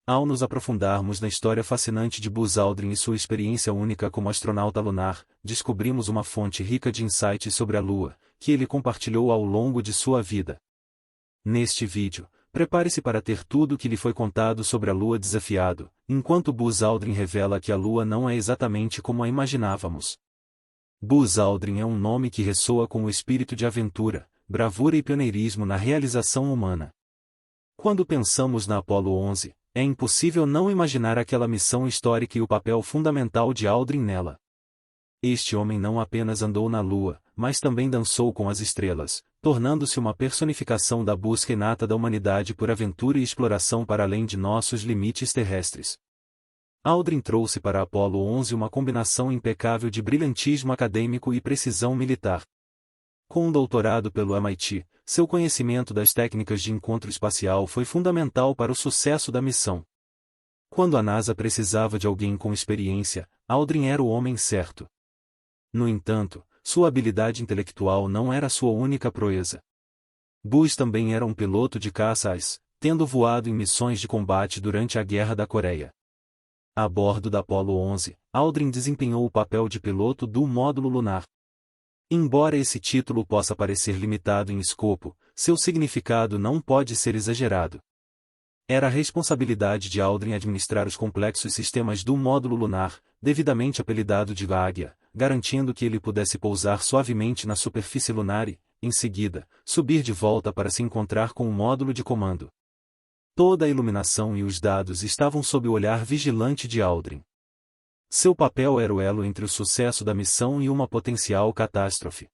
Ao nos aprofundarmos na história fascinante de Buzz Aldrin e sua experiência única como astronauta lunar, descobrimos uma fonte rica de insights sobre a Lua, que ele compartilhou ao longo de sua vida. Neste vídeo, prepare-se para ter tudo o que lhe foi contado sobre a Lua desafiado, enquanto Buzz Aldrin revela que a Lua não é exatamente como a imaginávamos. Buzz Aldrin é um nome que ressoa com o espírito de aventura, bravura e pioneirismo na realização humana. Quando pensamos na Apollo 11, é impossível não imaginar aquela missão histórica e o papel fundamental de Aldrin nela. Este homem não apenas andou na Lua, mas também dançou com as estrelas, tornando-se uma personificação da busca inata da humanidade por aventura e exploração para além de nossos limites terrestres. Aldrin trouxe para a Apollo 11 uma combinação impecável de brilhantismo acadêmico e precisão militar. Com um doutorado pelo MIT, seu conhecimento das técnicas de encontro espacial foi fundamental para o sucesso da missão. Quando a NASA precisava de alguém com experiência, Aldrin era o homem certo. No entanto, sua habilidade intelectual não era sua única proeza. Buzz também era um piloto de caças, tendo voado em missões de combate durante a Guerra da Coreia. A bordo da Apollo 11, Aldrin desempenhou o papel de piloto do módulo lunar. Embora esse título possa parecer limitado em escopo, seu significado não pode ser exagerado. Era a responsabilidade de Aldrin administrar os complexos sistemas do módulo lunar, devidamente apelidado de Águia, garantindo que ele pudesse pousar suavemente na superfície lunar e, em seguida, subir de volta para se encontrar com o módulo de comando. Toda a iluminação e os dados estavam sob o olhar vigilante de Aldrin. Seu papel era o elo entre o sucesso da missão e uma potencial catástrofe.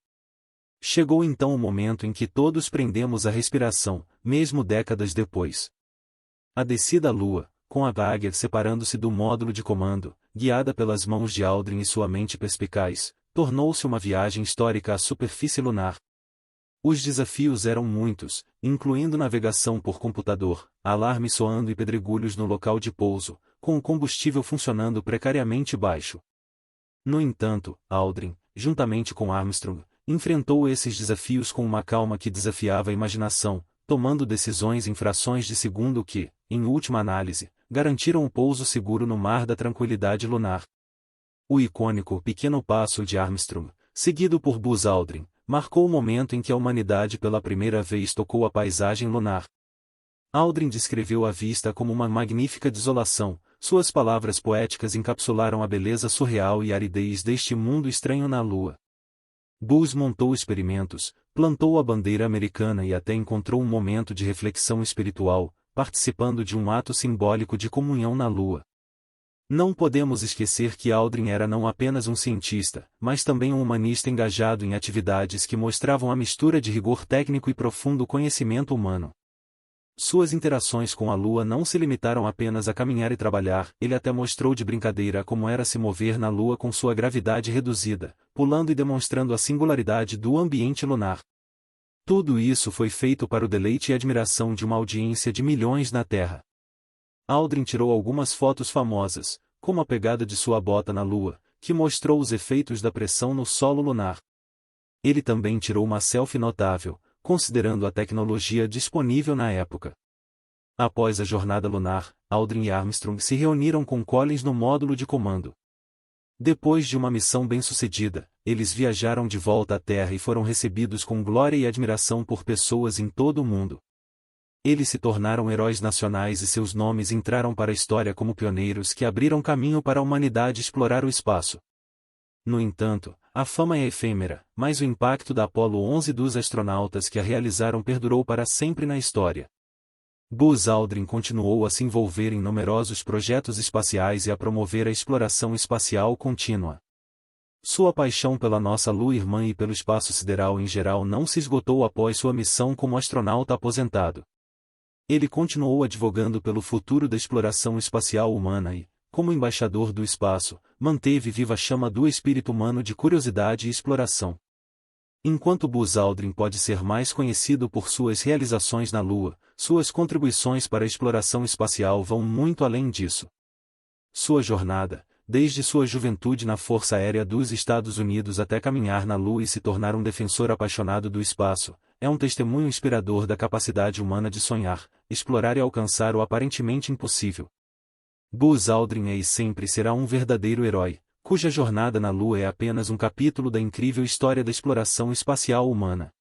Chegou então o momento em que todos prendemos a respiração, mesmo décadas depois. A descida à Lua, com a Águia separando-se do módulo de comando, guiada pelas mãos de Aldrin e sua mente perspicaz, tornou-se uma viagem histórica à superfície lunar. Os desafios eram muitos, incluindo navegação por computador, alarme soando e pedregulhos no local de pouso, com o combustível funcionando precariamente baixo. No entanto, Aldrin, juntamente com Armstrong, enfrentou esses desafios com uma calma que desafiava a imaginação, tomando decisões em frações de segundo que, em última análise, garantiram o pouso seguro no mar da tranquilidade lunar. O icônico pequeno passo de Armstrong, seguido por Buzz Aldrin, marcou o momento em que a humanidade pela primeira vez tocou a paisagem lunar. Aldrin descreveu a vista como uma magnífica desolação, suas palavras poéticas encapsularam a beleza surreal e aridez deste mundo estranho na Lua. Buzz montou experimentos, plantou a bandeira americana e até encontrou um momento de reflexão espiritual, participando de um ato simbólico de comunhão na Lua. Não podemos esquecer que Aldrin era não apenas um cientista, mas também um humanista engajado em atividades que mostravam a mistura de rigor técnico e profundo conhecimento humano. Suas interações com a Lua não se limitaram apenas a caminhar e trabalhar, ele até mostrou de brincadeira como era se mover na Lua com sua gravidade reduzida, pulando e demonstrando a singularidade do ambiente lunar. Tudo isso foi feito para o deleite e admiração de uma audiência de milhões na Terra. Aldrin tirou algumas fotos famosas, como a pegada de sua bota na Lua, que mostrou os efeitos da pressão no solo lunar. Ele também tirou uma selfie notável, considerando a tecnologia disponível na época. Após a jornada lunar, Aldrin e Armstrong se reuniram com Collins no módulo de comando. Depois de uma missão bem-sucedida, eles viajaram de volta à Terra e foram recebidos com glória e admiração por pessoas em todo o mundo. Eles se tornaram heróis nacionais e seus nomes entraram para a história como pioneiros que abriram caminho para a humanidade explorar o espaço. No entanto, a fama é efêmera, mas o impacto da Apollo 11 e dos astronautas que a realizaram perdurou para sempre na história. Buzz Aldrin continuou a se envolver em numerosos projetos espaciais e a promover a exploração espacial contínua. Sua paixão pela nossa Lua irmã e pelo espaço sideral em geral não se esgotou após sua missão como astronauta aposentado. Ele continuou advogando pelo futuro da exploração espacial humana e, como embaixador do espaço, manteve viva a chama do espírito humano de curiosidade e exploração. Enquanto Buzz Aldrin pode ser mais conhecido por suas realizações na Lua, suas contribuições para a exploração espacial vão muito além disso. Sua jornada, desde sua juventude na Força Aérea dos Estados Unidos até caminhar na Lua e se tornar um defensor apaixonado do espaço, é um testemunho inspirador da capacidade humana de sonhar, explorar e alcançar o aparentemente impossível. Buzz Aldrin é e sempre será um verdadeiro herói, cuja jornada na Lua é apenas um capítulo da incrível história da exploração espacial humana.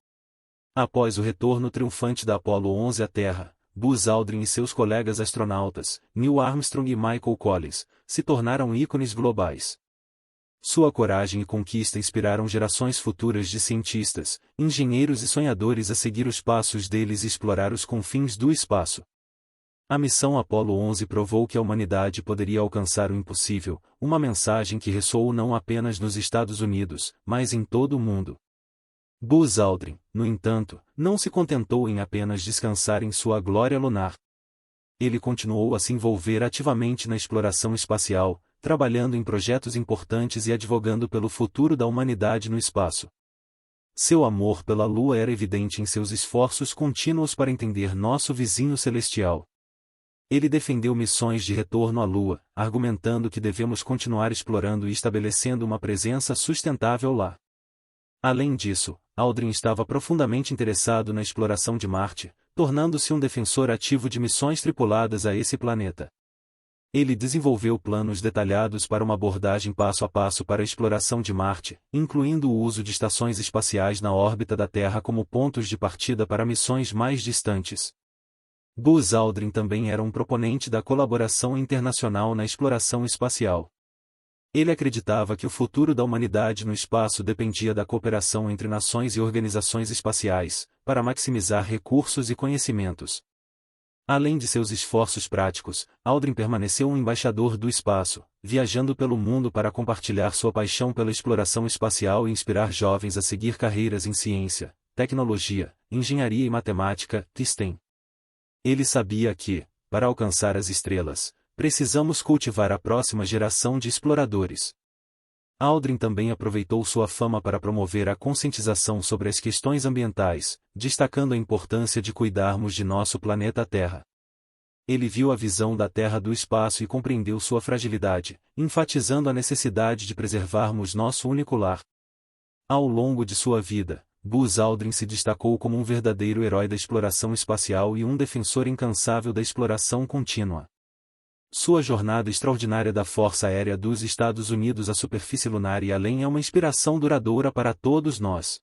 Após o retorno triunfante da Apollo 11 à Terra, Buzz Aldrin e seus colegas astronautas, Neil Armstrong e Michael Collins, se tornaram ícones globais. Sua coragem e conquista inspiraram gerações futuras de cientistas, engenheiros e sonhadores a seguir os passos deles e explorar os confins do espaço. A missão Apollo 11 provou que a humanidade poderia alcançar o impossível, uma mensagem que ressoou não apenas nos Estados Unidos, mas em todo o mundo. Buzz Aldrin, no entanto, não se contentou em apenas descansar em sua glória lunar. Ele continuou a se envolver ativamente na exploração espacial, trabalhando em projetos importantes e advogando pelo futuro da humanidade no espaço. Seu amor pela Lua era evidente em seus esforços contínuos para entender nosso vizinho celestial. Ele defendeu missões de retorno à Lua, argumentando que devemos continuar explorando e estabelecendo uma presença sustentável lá. Além disso, Aldrin estava profundamente interessado na exploração de Marte, tornando-se um defensor ativo de missões tripuladas a esse planeta. Ele desenvolveu planos detalhados para uma abordagem passo a passo para a exploração de Marte, incluindo o uso de estações espaciais na órbita da Terra como pontos de partida para missões mais distantes. Buzz Aldrin também era um proponente da colaboração internacional na exploração espacial. Ele acreditava que o futuro da humanidade no espaço dependia da cooperação entre nações e organizações espaciais, para maximizar recursos e conhecimentos. Além de seus esforços práticos, Aldrin permaneceu um embaixador do espaço, viajando pelo mundo para compartilhar sua paixão pela exploração espacial e inspirar jovens a seguir carreiras em ciência, tecnologia, engenharia e matemática, STEM. Ele sabia que, para alcançar as estrelas, precisamos cultivar a próxima geração de exploradores. Aldrin também aproveitou sua fama para promover a conscientização sobre as questões ambientais, destacando a importância de cuidarmos de nosso planeta Terra. Ele viu a visão da Terra do espaço e compreendeu sua fragilidade, enfatizando a necessidade de preservarmos nosso único lar. Ao longo de sua vida, Buzz Aldrin se destacou como um verdadeiro herói da exploração espacial e um defensor incansável da exploração contínua. Sua jornada extraordinária da Força Aérea dos Estados Unidos à superfície lunar e além é uma inspiração duradoura para todos nós.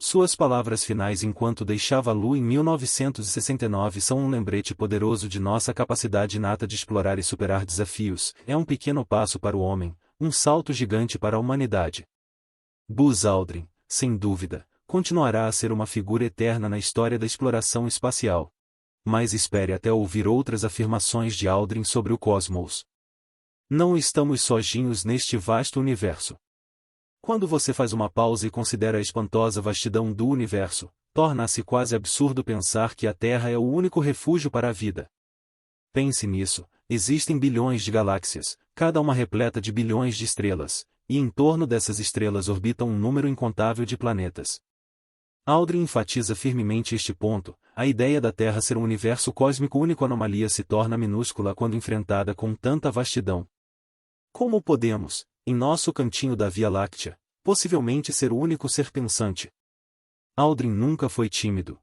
Suas palavras finais enquanto deixava a Lua em 1969 são um lembrete poderoso de nossa capacidade inata de explorar e superar desafios. É um pequeno passo para o homem, um salto gigante para a humanidade. Buzz Aldrin, sem dúvida, continuará a ser uma figura eterna na história da exploração espacial. Mas espere até ouvir outras afirmações de Aldrin sobre o cosmos. Não estamos sozinhos neste vasto universo. Quando você faz uma pausa e considera a espantosa vastidão do universo, torna-se quase absurdo pensar que a Terra é o único refúgio para a vida. Pense nisso, existem bilhões de galáxias, cada uma repleta de bilhões de estrelas, e em torno dessas estrelas orbitam um número incontável de planetas. Aldrin enfatiza firmemente este ponto: a ideia da Terra ser um universo cósmico único anomalia se torna minúscula quando enfrentada com tanta vastidão. Como podemos, em nosso cantinho da Via Láctea, possivelmente ser o único ser pensante? Aldrin nunca foi tímido.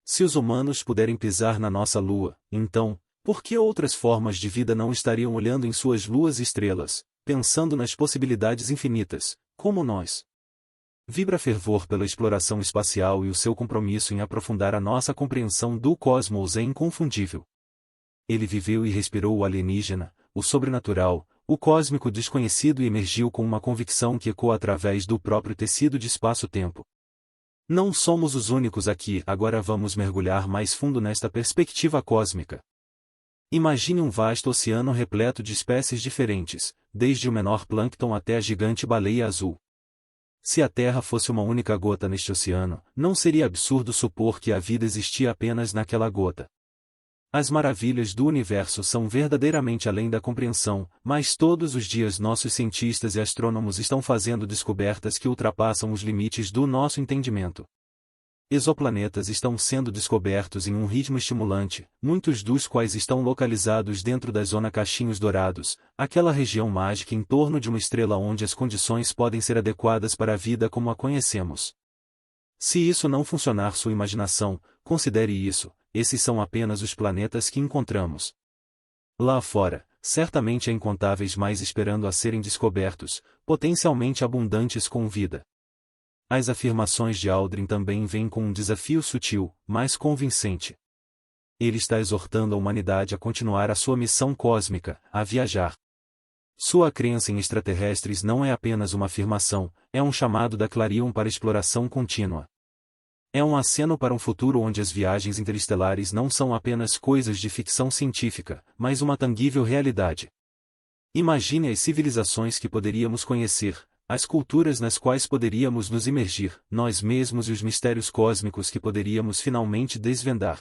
Se os humanos puderem pisar na nossa Lua, então, por que outras formas de vida não estariam olhando em suas luas e estrelas, pensando nas possibilidades infinitas, como nós? Vibra fervor pela exploração espacial e o seu compromisso em aprofundar a nossa compreensão do cosmos é inconfundível. Ele viveu e respirou o alienígena, o sobrenatural, o cósmico desconhecido e emergiu com uma convicção que ecoa através do próprio tecido de espaço-tempo. Não somos os únicos aqui. Agora vamos mergulhar mais fundo nesta perspectiva cósmica. Imagine um vasto oceano repleto de espécies diferentes, desde o menor plâncton até a gigante baleia azul. Se a Terra fosse uma única gota neste oceano, não seria absurdo supor que a vida existia apenas naquela gota. As maravilhas do universo são verdadeiramente além da compreensão, mas todos os dias nossos cientistas e astrônomos estão fazendo descobertas que ultrapassam os limites do nosso entendimento. Exoplanetas estão sendo descobertos em um ritmo estimulante, muitos dos quais estão localizados dentro da zona Caixinhos Dourados, aquela região mágica em torno de uma estrela onde as condições podem ser adequadas para a vida como a conhecemos. Se isso não funcionar sua imaginação, considere isso: esses são apenas os planetas que encontramos. Lá fora, certamente há incontáveis mais esperando a serem descobertos, potencialmente abundantes com vida. As afirmações de Aldrin também vêm com um desafio sutil, mas convincente. Ele está exortando a humanidade a continuar a sua missão cósmica, a viajar. Sua crença em extraterrestres não é apenas uma afirmação, é um chamado da Clarion para exploração contínua. É um aceno para um futuro onde as viagens interestelares não são apenas coisas de ficção científica, mas uma tangível realidade. Imagine as civilizações que poderíamos conhecer, as culturas nas quais poderíamos nos imergir, nós mesmos e os mistérios cósmicos que poderíamos finalmente desvendar.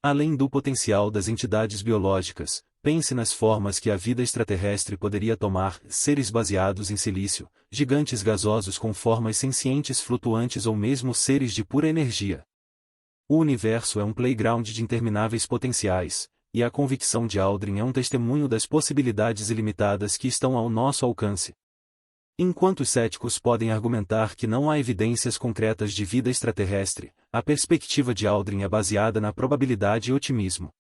Além do potencial das entidades biológicas, pense nas formas que a vida extraterrestre poderia tomar, seres baseados em silício, gigantes gasosos com formas sencientes flutuantes ou mesmo seres de pura energia. O universo é um playground de intermináveis potenciais, e a convicção de Aldrin é um testemunho das possibilidades ilimitadas que estão ao nosso alcance. Enquanto os céticos podem argumentar que não há evidências concretas de vida extraterrestre, a perspectiva de Aldrin é baseada na probabilidade e otimismo.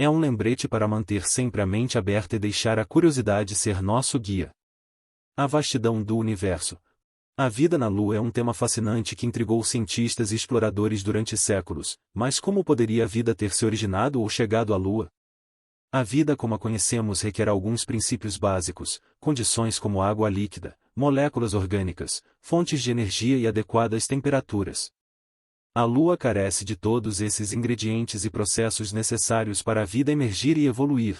É um lembrete para manter sempre a mente aberta e deixar a curiosidade ser nosso guia. A vastidão do universo. A vida na Lua é um tema fascinante que intrigou cientistas e exploradores durante séculos, mas como poderia a vida ter se originado ou chegado à Lua? A vida como a conhecemos requer alguns princípios básicos, condições como água líquida, moléculas orgânicas, fontes de energia e adequadas temperaturas. A Lua carece de todos esses ingredientes e processos necessários para a vida emergir e evoluir.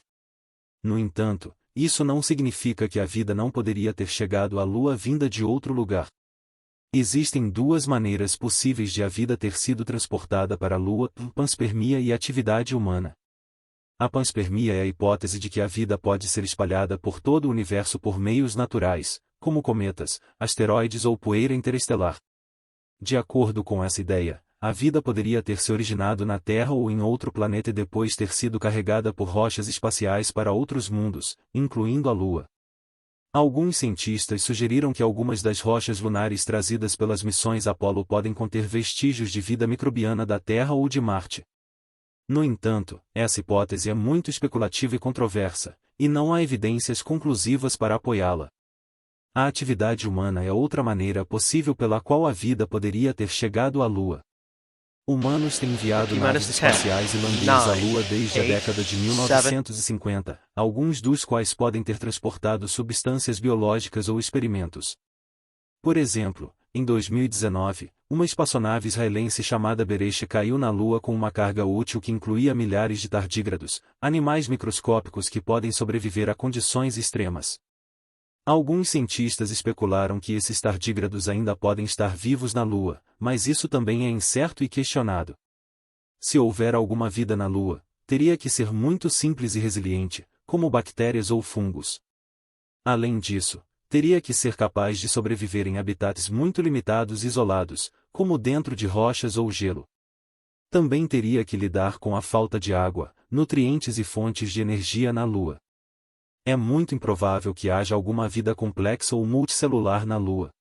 No entanto, isso não significa que a vida não poderia ter chegado à Lua vinda de outro lugar. Existem duas maneiras possíveis de a vida ter sido transportada para a Lua: panspermia e atividade humana. A panspermia é a hipótese de que a vida pode ser espalhada por todo o universo por meios naturais, como cometas, asteroides ou poeira interestelar. De acordo com essa ideia, a vida poderia ter se originado na Terra ou em outro planeta e depois ter sido carregada por rochas espaciais para outros mundos, incluindo a Lua. Alguns cientistas sugeriram que algumas das rochas lunares trazidas pelas missões Apollo podem conter vestígios de vida microbiana da Terra ou de Marte. No entanto, essa hipótese é muito especulativa e controversa, e não há evidências conclusivas para apoiá-la. A atividade humana é outra maneira possível pela qual a vida poderia ter chegado à Lua. Humanos têm enviado naves espaciais e lambis à Lua desde a década de 1950, alguns dos quais podem ter transportado substâncias biológicas ou experimentos. Por exemplo, em 2019, uma espaçonave israelense chamada Beresh caiu na Lua com uma carga útil que incluía milhares de tardígrados, animais microscópicos que podem sobreviver a condições extremas. Alguns cientistas especularam que esses tardígrados ainda podem estar vivos na Lua, mas isso também é incerto e questionado. Se houver alguma vida na Lua, teria que ser muito simples e resiliente, como bactérias ou fungos. Além disso, teria que ser capaz de sobreviver em habitats muito limitados e isolados, como dentro de rochas ou gelo. Também teria que lidar com a falta de água, nutrientes e fontes de energia na Lua. É muito improvável que haja alguma vida complexa ou multicelular na Lua.